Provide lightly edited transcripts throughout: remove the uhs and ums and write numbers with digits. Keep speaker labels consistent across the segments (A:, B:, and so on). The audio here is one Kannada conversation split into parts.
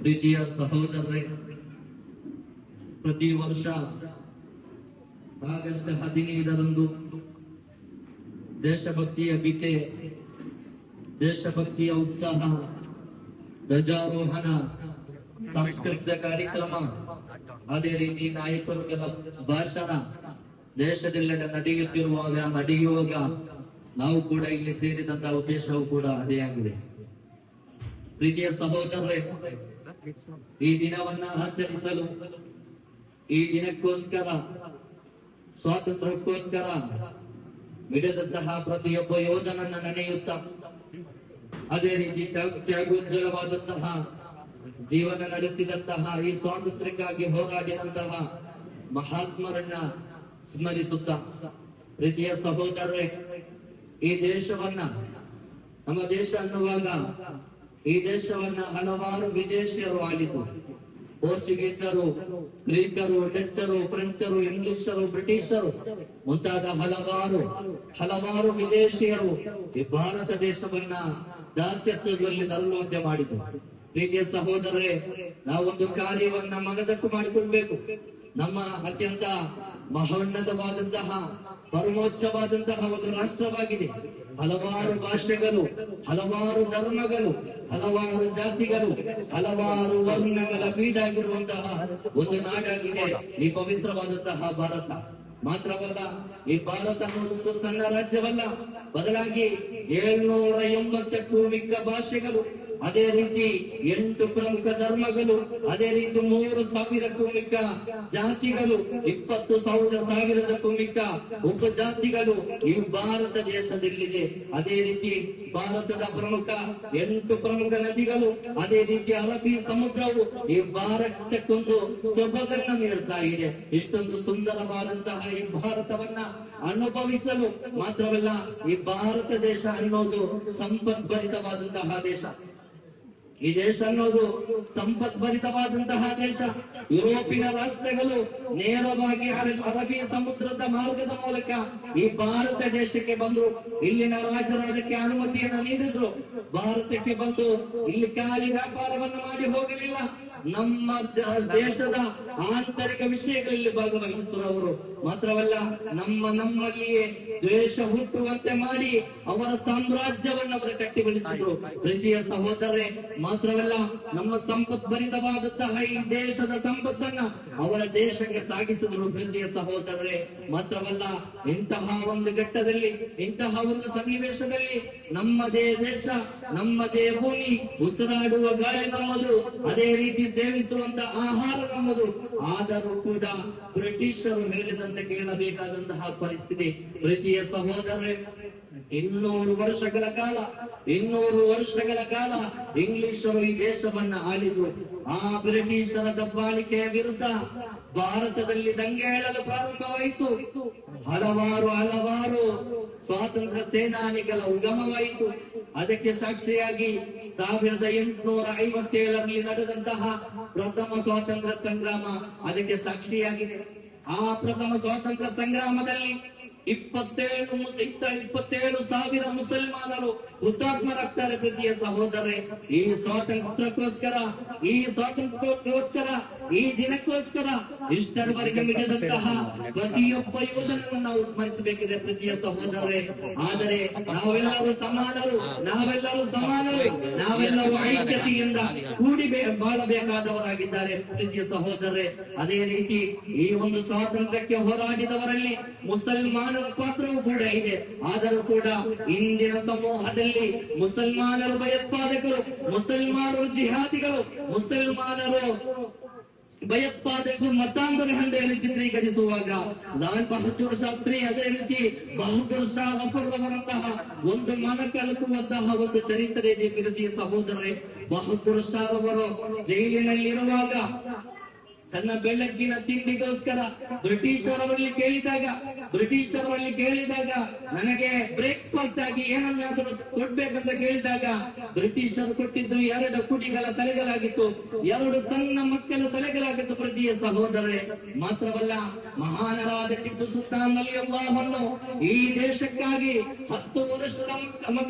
A: ಪ್ರೀತಿಯ ಸಹೋದರರೇ, ಪ್ರತಿ ವರ್ಷ ಆಗಸ್ಟ್ 15ರಂದು ದೇಶಭಕ್ತಿಯ ಗೀತೆ, ದೇಶಭಕ್ತಿಯ ಉತ್ಸಾಹ, ಧ್ವಜಾರೋಹಣ, ಸಾಂಸ್ಕೃತಿಕ ಕಾರ್ಯಕ್ರಮ, ಅದೇ ರೀತಿ ನಾಯಕರುಗಳ ಭಾಷಣ ದೇಶದೆಲ್ಲೆಡೆ ನಡೆಯುವಾಗ ನಾವು ಕೂಡ ಇಲ್ಲಿ ಸೇರಿದಂತಹ ಉದ್ದೇಶವು ಕೂಡ ಅದೇ ಆಗಿದೆ. ಪ್ರೀತಿಯ ಸಹೋದರರೇ, ಈ ದಿನವನ್ನ ಆಚರಿಸಲು, ಈ ದಿನಕ್ಕೋಸ್ಕರ, ಸ್ವಾತಂತ್ರ್ಯಕ್ಕೋಸ್ಕರ ಮಿಡಿದಂತಹ ಪ್ರತಿಯೊಬ್ಬ ಯೋಧನನ್ನ ನೆನೆಯುತ್ತಾ, ಅದೇ ರೀತಿ ತ್ಯಾಗೋಜ್ವಲವಾದಂತಹ ಜೀವನ ನಡೆಸಿದಂತಹ, ಈ ಸ್ವಾತಂತ್ರ್ಯಕ್ಕಾಗಿ ಹೋರಾಡಿದಂತಹ ಮಹಾತ್ಮರನ್ನ ಸ್ಮರಿಸುತ್ತಾ, ಪ್ರೀತಿಯ ಸಹೋದರರೇ, ಈ ದೇಶವನ್ನ, ನಮ್ಮ ದೇಶ ಅನ್ನುವಾಗ ಈ ದೇಶವನ್ನ ಹಲವಾರು ವಿದೇಶಿಯರು ಆಳಿತು. ಪೋರ್ಚುಗೀಸರು, ಗ್ರೀಕರು, ಡಚ್ಚರು, ಫ್ರೆಂಚರು, ಇಂಗ್ಲಿಷರು, ಬ್ರಿಟಿಷರು ಮುಂತಾದ ಹಲವಾರು ವಿದೇಶಿಯರು ಈ ಭಾರತ ದೇಶವನ್ನ ದಾಸ್ಯತ್ವದಲ್ಲಿ ನರಳುವಂತೆ ಮಾಡಿತು. ಪ್ರೀತಿಯ ಸಹೋದರರೇ, ನಾವೊಂದು ಕಾರ್ಯವನ್ನ ಮನದಟ್ಟು ಮಾಡಿಕೊಳ್ಬೇಕು. ನಮ್ಮ ಅತ್ಯಂತ ಮಹೋನ್ನತವಾದಂತಹ, ಪರಮೋಚ್ಚವಾದಂತಹ ಒಂದು ರಾಷ್ಟ್ರವಾಗಿದೆ. ಹಲವಾರು ಭಾಷೆಗಳು, ಹಲವಾರು ಧರ್ಮಗಳು, ಹಲವಾರು ಜಾತಿಗಳು, ಹಲವಾರು ವರ್ಣಗಳ ಬೀಡಾಗಿರುವಂತಹ ಒಂದು ನಾಡಾಗಿದೆ ಈ ಪವಿತ್ರವಾದಂತಹ ಭಾರತ. ಮಾತ್ರವಲ್ಲ, ಈ ಭಾರತ ಅನ್ನೋದು ಸಣ್ಣ ರಾಜ್ಯವಲ್ಲ, ಬದಲಾಗಿ 780ಕ್ಕೂ ಮಿಕ್ಕ ಭಾಷೆಗಳು, ಅದೇ ರೀತಿ 8 ಪ್ರಮುಖ ಧರ್ಮಗಳು, ಅದೇ ರೀತಿ 3,000ಕ್ಕೂ ಮಿಕ್ಕ ಜಾತಿಗಳು, 20,000ಕ್ಕೂ ಮಿಕ್ಕ ಉಪಜಾತಿಗಳು ಈ ಭಾರತ ದೇಶದಲ್ಲಿದೆ. ಅದೇ ರೀತಿ ಭಾರತದ 8 ಪ್ರಮುಖ ನದಿಗಳು, ಅದೇ ರೀತಿ ಅರಬ್ಬಿ ಸಮುದ್ರವು ಈ ಭಾರತಕ್ಕೊಂದು ಸೊಬಗನ್ನು ನೀಡುತ್ತಾ ಇದೆ. ಇಷ್ಟೊಂದು ಸುಂದರವಾದಂತಹ ಈ ಭಾರತವನ್ನ ಅನುಭವಿಸಲು ಮಾತ್ರವಲ್ಲ, ಈ ಭಾರತ ದೇಶ ಅನ್ನೋದು ಸಂಪದ್ಭರಿತವಾದಂತಹ ದೇಶ. ಈ ದೇಶ ಅನ್ನೋದು ಸಂಪದ್ಭರಿತವಾದಂತಹ ದೇಶ. ಯುರೋಪಿನ ರಾಷ್ಟ್ರಗಳು ನೇರವಾಗಿ ಅರಬ್ಬಿ ಸಮುದ್ರದ ಮಾರ್ಗದ ಮೂಲಕ ಈ ಭಾರತ ದೇಶಕ್ಕೆ ಬಂದ್ರು. ಇಲ್ಲಿನ ರಾಜರು ಅದಕ್ಕೆ ಅನುಮತಿಯನ್ನು ನೀಡಿದ್ರು. ಭಾರತಕ್ಕೆ ಬಂದು ಇಲ್ಲಿ ಖಾಲಿ ವ್ಯಾಪಾರವನ್ನು ಮಾಡಿ ಹೋಗಲಿಲ್ಲ. ನಮ್ಮ ದೇಶದ ಆಂತರಿಕ ವಿಷಯಗಳಲ್ಲಿ ಭಾಗವಹಿಸಿದ್ರು ಅವರು. ಮಾತ್ರವಲ್ಲ, ನಮ್ಮಲ್ಲಿಯೇ ದ್ವೇಷ ಹುಟ್ಟುವಂತೆ ಮಾಡಿ ಅವರ ಸಾಮ್ರಾಜ್ಯವನ್ನು ಅವರು ಕಟ್ಟಿಗೊಳಿಸಿದ್ರು. ಪ್ರೀತಿಯ ಸಹೋದರರೇ, ಮಾತ್ರವಲ್ಲ, ನಮ್ಮ ಸಂಪದ್ಭರಿತವಾದಂತಹ ಈ ದೇಶದ ಸಂಪತ್ತನ್ನ ಅವರ ದೇಶಕ್ಕೆ ಸಾಗಿಸಿದ್ರು. ಪ್ರೀತಿಯ ಸಹೋದರರೇ, ಮಾತ್ರವಲ್ಲ, ಇಂತಹ ಒಂದು ಘಟ್ಟದಲ್ಲಿ, ಇಂತಹ ಒಂದು ಸನ್ನಿವೇಶದಲ್ಲಿ ನಮ್ಮದೇ ದೇಶ, ನಮ್ಮದೇ ಭೂಮಿ, ಉಸಿರಾಡುವ ಗಾಳಿ ನಮ್ಮದು, ಅದೇ ರೀತಿ ಸೇವಿಸುವಂತ ಆಹಾರ ನಮ್ಮದು. ಆದರೂ ಕೂಡ ಬ್ರಿಟಿಷರು ಹೇಳಿದಂತೆ ಕೇಳಬೇಕಾದಂತಹ ಪರಿಸ್ಥಿತಿ. ಪ್ರೀತಿಯ ಸಹೋದರರೇ, 200 ವರ್ಷಗಳ ಕಾಲ ಇಂಗ್ಲಿಷರು ಈ ದೇಶವನ್ನ ಆಳಿದ್ರು. ಆ ಬ್ರಿಟಿಷರ ದಬ್ಬಾಳಿಕೆಯ ವಿರುದ್ಧ ಭಾರತದಲ್ಲಿ ದಂಗೆ ಏಳಲು ಪ್ರಾರಂಭವಾಯಿತು. ಹಲವಾರು ಸ್ವಾತಂತ್ರ್ಯ ಸೇನಾನಿಗಳ ಉಗಮವಾಯಿತು. ಅದಕ್ಕೆ ಸಾಕ್ಷಿಯಾಗಿ 1857ರಲ್ಲಿ ನಡೆದಂತಹ ಪ್ರಥಮ ಸ್ವಾತಂತ್ರ್ಯ ಸಂಗ್ರಾಮ ಅದಕ್ಕೆ ಸಾಕ್ಷಿಯಾಗಿದೆ. ಆ ಪ್ರಥಮ ಸ್ವಾತಂತ್ರ್ಯ ಸಂಗ್ರಾಮದಲ್ಲಿ 27,000 ಮುಸಲ್ಮಾನರು ಹುತಾತ್ಮರಾಗ್ತಾರೆ. ಪ್ರೀತಿಯ ಸಹೋದರರೇ, ಈ ಸ್ವಾತಂತ್ರ್ಯಕ್ಕೋಸ್ಕರ, ಈ ದಿನಕ್ಕೋಸ್ಕರ ಇಷ್ಟರವರೆಗೆ ಮಿಡಿದಂತಹ ಪ್ರತಿಯೊಬ್ಬ ಯೋಧನನ್ನು ನಾವು ಸ್ಮರಿಸಬೇಕಿದೆ. ಪ್ರೀತಿಯ ಸಹೋದರರೇ, ಆದರೆ ನಾವೆಲ್ಲರೂ ಸಮಾನರು, ನಾವೆಲ್ಲರೂ ಐಕ್ಯತೆಯಿಂದ ಕೂಡಿ ಬಾಳಬೇಕಾದವರಾಗಿದ್ದಾರೆ. ಪ್ರೀತಿಯ ಸಹೋದರರೇ, ಅದೇ ರೀತಿ ಈ ಒಂದು ಸ್ವಾತಂತ್ರ್ಯಕ್ಕೆ ಹೋರಾಡಿದವರಲ್ಲಿ ಮುಸಲ್ಮಾನರ ಪಾತ್ರವೂ ಕೂಡ ಇದೆ. ಆದರೂ ಕೂಡ ಇಂದಿನ ಸಮೂಹದಲ್ಲಿ ಮುಸಲ್ಮಾನರು ಭಯೋತ್ಪಾದಕರು, ಮುಸಲ್ಮಾನರು ಜಿಹಾದಿಗಳು, ಭಯೋತ್ಪಾದಕರು ಮತಾಂತರ ಹಂಡೆಯನ್ನು ಚಿತ್ರೀಕರಿಸುವಾಗ ಲಾಲ್ ಬಹದ್ದೂರ್ ಶಾಸ್ತ್ರಿ, ಅದೇ ರೀತಿ ಬಹದ್ದೂರ್ ಶಾ ಗಫರ್ ಅವರಂತಹ ಒಂದು ಮನಕಲಕುವಂತಹ ಒಂದು ಚರಿತ್ರೆ ಇದೆ. ಪ್ರೀತಿಯ ಸಹೋದರರೇ, ಬಹದ್ದೂರ್ ಶಾ ಅವರು ಜೈಲಿನಲ್ಲಿರುವಾಗ ತನ್ನ ಬೆಳಗ್ಗಿನ ತಿಂಡಿಗೋಸ್ಕರ ಬ್ರಿಟಿಷರವರಲ್ಲಿ ಕೇಳಿದಾಗ ನನಗೆ ಬ್ರೇಕ್ಫಾಸ್ಟ್ ಆಗಿ ಏನನ್ನಾದರೂ ಕೊಡ್ಬೇಕಂತ ಕೇಳಿದಾಗ ಬ್ರಿಟಿಷರು ಕೊಟ್ಟಿದ್ದು 2 ಕುಟಿಗಳ ತಲೆಗಳಾಗಿತ್ತು, 2 ಸಣ್ಣ ಮಕ್ಕಳ ತಲೆಗಳಾಗಿತ್ತು. ಪ್ರೀತಿಯ ಸಹೋದರರೇ, ಮಾತ್ರವಲ್ಲ, ಮಹಾನರಾದ ಟಿಪ್ಪು ಸುಲ್ತಾನ್ ರಲಿಯಲ್ಲಾಹು ಈ ದೇಶಕ್ಕಾಗಿ 10 ವರ್ಷದ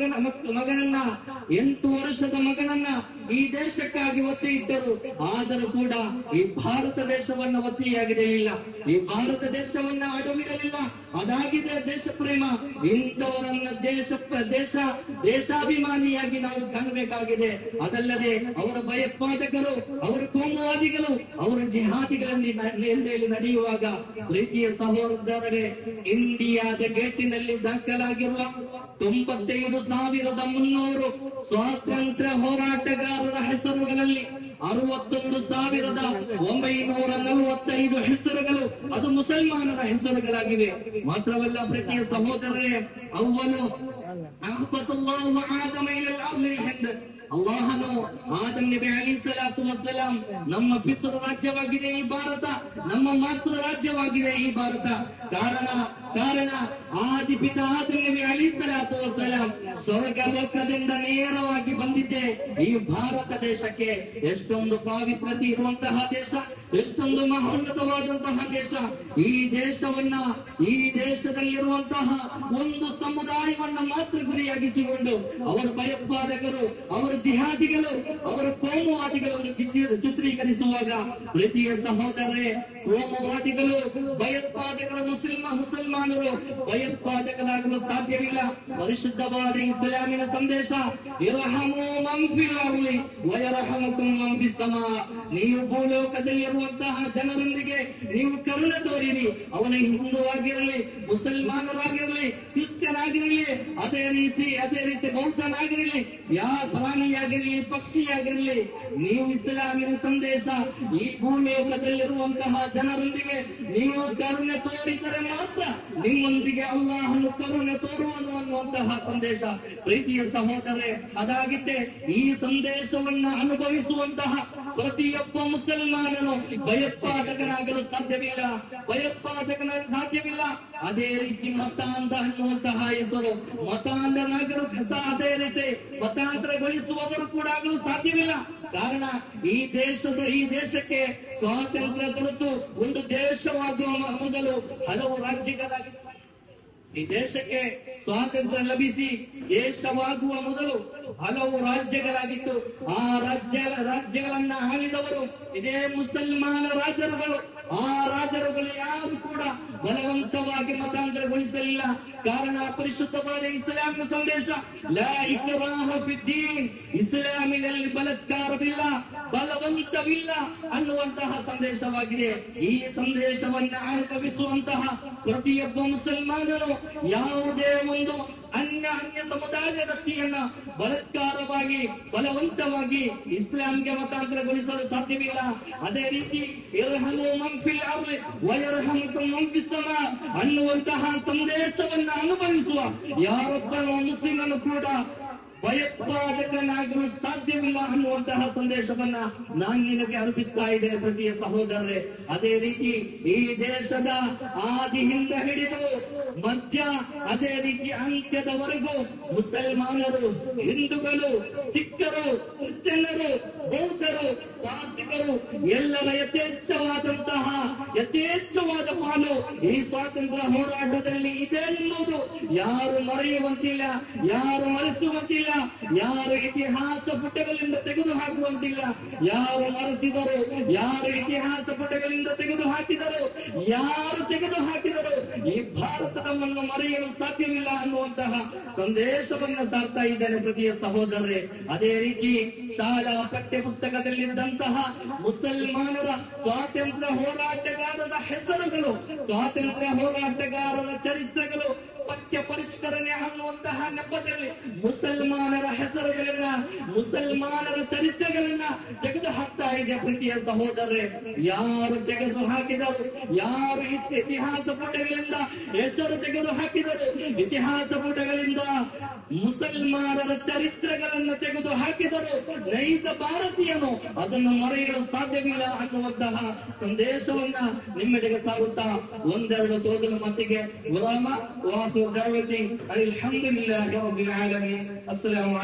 A: ಮಗನನ್ನ 8 ವರ್ಷದ ಮಗನನ್ನ ಈ ದೇಶಕ್ಕಾಗಿ ಒತ್ತಿ ಇಟ್ಟರು. ಆದರೂ ಕೂಡ ಈ ಭಾರತ ದೇಶವನ್ನ ಒತ್ತಿಯಾಗಿರಲಿಲ್ಲ, ಈ ಭಾರತ ದೇಶವನ್ನ ಅಡವಿರಲಿಲ್ಲ. ಅದಾಗಿದೆ ದೇಶ ಪ್ರೇಮ. ಇಂಥವರನ್ನ ದೇಶಾಭಿಮಾನಿಯಾಗಿ ನಾವು ಕಾಣಬೇಕಾಗಿದೆ. ಅದಲ್ಲದೆ ಅವರ ಭಯೋತ್ಪಾದಕರು, ಅವರ ಕೋಮುವಾದಿಗಳು, ಅವರ ಜಿಹಾದಿಗಳಲ್ಲಿ ನಡೆಯುವಾಗ ಪ್ರೀತಿಯ ಸಹೋದರರೇ, ಇಂಡಿಯಾದ ಗೇಟಿನಲ್ಲಿ ದಾಖಲಾಗಿರುವ 95,300 ಸ್ವಾತಂತ್ರ್ಯ ಹೋರಾಟಗಾರರ ಹೆಸರುಗಳಲ್ಲಿ 61,945 ಹೆಸರುಗಳು ಅದು ಮುಸಲ್ಮಾನರ ಹೆಸರುಗಳಾಗಿವೆ. ಮಾತ್ರವಲ್ಲ ಪ್ರೀತಿಯ ಸಹೋದರರೇ, ಅಲ್ಲಹನು ಆದಂ ನಬಿ ಅಲೈಹಿಸ್ಸಲಾತು ವಸ್ಸಲಾಂ ನಮ್ಮ ಪಿತೃ ರಾಜ್ಯವಾಗಿದೆ ಈ ಭಾರತ, ನಮ್ಮ ಮಾತೃ ರಾಜ್ಯವಾಗಿದೆ ಈ ಭಾರತ. ಕಾರಣ ಆದಿಪಿತ ಆದಂ ನಬಿ ಅಲೈಹಿಸ್ಸಲಾತು ವಸ್ಸಲಾಂ ಸ್ವರ್ಗ ಲೋಕದಿಂದ ನೇರವಾಗಿ ಬಂದಿದ್ದೆ ಈ ಭಾರತ ದೇಶಕ್ಕೆ. ಎಷ್ಟೊಂದು ಪಾವಿತ್ರತೆ ಇರುವಂತಹ ದೇಶ, ಎಷ್ಟೊಂದು ಮಹೋನ್ನತವಾದಂತಹ ದೇಶ. ಈ ದೇಶದಲ್ಲಿರುವಂತಹ ಒಂದು ಸಮುದಾಯವನ್ನ ಮಾತ್ರ ಗುರಿಯಾಗಿಸಿಕೊಂಡು ಅವರ ಭಯೋತ್ಪಾದಕರು, ಅವರ ಜಿಹಾದಿಗಳು, ಅವರ ಕೋಮುವಾದಿಗಳನ್ನು ಚಿತ್ರೀಕರಿಸುವಾಗ ಪ್ರೀತಿಯ ಸಹೋದರರೇ, ಕೋಮುವಾದಿಗಳು, ಭಯೋತ್ಪಾದಕರು, ಮುಸಲ್ಮಾನರು ಭಯೋತ್ಪಾದಕರಾಗಲು ಸಾಧ್ಯವಿಲ್ಲ. ಪರಿಶುದ್ಧವಾದ ಇಸ್ಲಾಮಿನ ಸಂದೇಶ, ಇರ್ಹಮು ಮನ್ ಫಿಲ್ ಅರ್ಲಿ ವಯರ್ಹಮುಕುಂ ಮನ್ ಫಿಸ್ ಸಮಾ. ನೀವು ಭೂಲೋಕದಲ್ಲಿರುವಂತಹ ಜನರೊಂದಿಗೆ ನೀವು ಕರುಣೆ ತೋರಿರಿ. ಅವನ ಹಿಂದೂ ಆಗಿರಲಿ, ಮುಸಲ್ಮಾನರಾಗಿರಲಿ, ಕ್ರಿಶ್ಚಿಯನ್ ಆಗಿರಲಿ, ಅದೇ ರೀತಿ ಬೌದ್ಧನಾಗಿರಲಿ, ಯಾವ ಪ್ರಾಣಿಯಾಗಿರಲಿ, ಪಕ್ಷಿಯಾಗಿರಲಿ, ನೀವು ಇಸ್ಲಾಮಿನ ಸಂದೇಶ ಈ ಭೂಲೋಕದಲ್ಲಿರುವಂತಹ ಜನರೊಂದಿಗೆ ನೀವು ಕರುಣೆ ತೋರಿದರೆ ಮಾತ್ರ ನಿಮ್ಮೊಂದಿಗೆ ಅಲ್ಲಾಹನು ಕರುಣೆ ತೋರುವನು ಅನ್ನುವಂತಹ ಸಂದೇಶ. ಪ್ರೀತಿಯ ಸಹೋದರರೇ, ಅದಾಗಿದ್ದೆ ಈ ಸಂದೇಶವನ್ನ ಅನುಭವಿಸುವಂತಹ ಪ್ರತಿಯೊಬ್ಬ ಮುಸಲ್ಮಾನನು ಭಯೋತ್ಪಾದಕನಾಗಲು ಸಾಧ್ಯವಿಲ್ಲ. ಅದೇ ರೀತಿ ಮತಾಂಧ ಅನ್ನುವಂತಹ ಹೆಸರು, ಮತಾಂಧನಾಗಲು ಅದೇ ರೀತಿ ಮತಾಂತರಗೊಳಿಸುವವರು ಕೂಡ ಆಗಲು ಸಾಧ್ಯವಿಲ್ಲ. ಕಾರಣ ಈ ದೇಶಕ್ಕೆ ಸ್ವಾತಂತ್ರ್ಯ ದೊರೆತು ಒಂದು ದೇಶವಾಗುವ ಮೊದಲು ಹಲವು ರಾಜ್ಯಗಳಾಗಿತ್ತು. ಈ ದೇಶಕ್ಕೆ ಸ್ವಾತಂತ್ರ್ಯ ಲಭಿಸಿ ದೇಶವಾಗುವ ಮೊದಲು ಹಲವು ರಾಜ್ಯಗಳಾಗಿತ್ತು. ಆ ರಾಜ್ಯಗಳನ್ನ ಆಳಿದವರು ಇದೇ ಮುಸಲ್ಮಾನ ರಾಜರುಗಳು. ಆ ರಾಜರುಗಳು ಯಾರು ಕೂಡ ಬಲವಂತವಾಗಿ ಮತಾಂತರಗೊಳಿಸಲಿಲ್ಲ. ಕಾರಣ ಪರಿಶುದ್ಧವಾದ ಇಸ್ಲಾಮಿನ ಸಂದೇಶ, ಲಾ ಇಕ್ರಾಹ ಫಿದ್ದೀನ್, ಇಸ್ಲಾಮಿನಲ್ಲಿ ಬಲಾತ್ಕಾರವಿಲ್ಲ, ಬಲವಂತವಿಲ್ಲ ಅನ್ನುವಂತಹ ಸಂದೇಶವಾಗಿದೆ. ಈ ಸಂದೇಶವನ್ನ ಅನುಭವಿಸುವಂತಹ ಪ್ರತಿಯೊಬ್ಬ ಮುಸಲ್ಮಾನರು ಯಾವುದೇ ಒಂದು ಅನ್ಯ ಸಮುದಾಯದ ವ್ಯಕ್ತಿಯನ್ನ ಬಲಾತ್ಕಾರವಾಗಿ ಬಲವಂತವಾಗಿ ಇಸ್ಲಾಂಗೆ ಮತಾಂತರಗೊಳಿಸಲು ಸಾಧ್ಯವಿಲ್ಲ. ಅದೇ ರೀತಿ ಇರ್ಹಮು ಮನ್ ಫಿಲ್ ಅರ್ಲಿ ವಯರ್ಹಮುಕುಂ ಮನ್ ಫಿಸ್ ಸಮಾ ಅನ್ನುವಂತಹ ಸಂದೇಶವನ್ನ ಅನುಭವಿಸುವ ಯಾರೊಬ್ಬನು ಮುಸ್ಲಿಮನು ಕೂಡ ಭಯೋತ್ಪಾದಕನಾಗಲು ಸಾಧ್ಯವಿಲ್ಲ ಅನ್ನುವಂತಹ ಸಂದೇಶವನ್ನ ನಾನು ನಿನಗೆ ಅರ್ಪಿಸ್ತಾ ಇದ್ದೇನೆ ಪ್ರೀತಿಯ ಸಹೋದರರೇ. ಅದೇ ರೀತಿ ಈ ದೇಶದ ಆದಿಯಿಂದ ಹಿಡಿದು ಮಧ್ಯ, ಅದೇ ರೀತಿ ಅಂತ್ಯದವರೆಗೂ ಮುಸಲ್ಮಾನರು, ಹಿಂದೂಗಳು, ಸಿಖ್ಖರು, ಕ್ರಿಶ್ಚಿಯನ್ನರು, ಬೌದ್ಧರು, ಪಾರ್ಸಿಗರು ಎಲ್ಲರ ಯಥೇಚ್ಛವಾದ ಪಾಲು ಈ ಸ್ವಾತಂತ್ರ್ಯ ಹೋರಾಟದಲ್ಲಿ ಇದೆ ಎನ್ನುವುದು ಯಾರು ಮರೆಯುವಂತಿಲ್ಲ, ಯಾರು ಮರೆಸುವಂತಿಲ್ಲ, ಯಾರು ಇತಿಹಾಸ ಪುಟಗಳಿಂದ ತೆಗೆದು ಹಾಕುವಂತಿಲ್ಲ. ಯಾರು ಮರೆಸಿದರು, ಯಾರು ಇತಿಹಾಸ ಪುಟಗಳಿಂದ ತೆಗೆದು ಹಾಕಿದರು, ಈ ಭಾರತವನ್ನು ಮರೆಯಲು ಸಾಧ್ಯವಿಲ್ಲ ಅನ್ನುವಂತಹ ಸಂದೇಶವನ್ನ ಸಾರ್ತಾ ಇದ್ದೇನೆ ಪ್ರೀತಿಯ ಸಹೋದರರೇ. ಅದೇ ರೀತಿ ಶಾಲಾ ಪಠ್ಯ ಪುಸ್ತಕದಲ್ಲಿದ್ದಂತಹ ಮುಸಲ್ಮಾನರ ಸ್ವಾತಂತ್ರ್ಯ ಹೋರಾಟಗಾರರ ಹೆಸರುಗಳು, ಸ್ವಾತಂತ್ರ್ಯ ಹೋರಾಟಗಾರರ ಚರಿತ್ರೆಗಳು ಪಠ್ಯ ಪರಿಷ್ಕರಣೆ ಅನ್ನುವಂತಹ ನೆಪದಲ್ಲಿ ಮುಸಲ್ಮಾನರ ಹೆಸರುಗಳನ್ನ, ಮುಸಲ್ಮಾನರ ಚರಿತ್ರೆಗಳನ್ನ ತೆಗೆದು ಹಾಕ್ತಾ ಇದೆ ಪ್ರೀತಿಯ ಸಹೋದರರೇ. ಯಾರು ತೆಗೆದು ಹಾಕಿದರು, ಯಾರು ಇತಿಹಾಸ ಪುಟಗಳಿಂದ ಹೆಸರು ತೆಗೆದು ಹಾಕಿದರು, ಇತಿಹಾಸ ಪುಟಗಳಿಂದ ಮುಸಲ್ಮಾನರ ಚರಿತ್ರೆಗಳನ್ನು ತೆಗೆದು ಹಾಕಿದರು, ನೈಜ ಭಾರತೀಯನು ಅದನ್ನು ಮರೆಯಲು ಸಾಧ್ಯವಿಲ್ಲ ಅನ್ನುವಂತಹ ಸಂದೇಶವನ್ನ ನಿಮ್ಮೆಡೆಗೆ ಸಾರುತ್ತಾ ಒಂದೆರಡು ತೋದನ ಮತ್ತಿಗೆ ವಿರಾಮ. ವಾಸು ದಾವತಿ ಅಲ್ಹಮ್ದುಲಿಲ್ಲಾಹಿ ರಬ್ಬಿಲ್ ಆಲಮೀನ್. ಅಸ್ಸಲಾಮು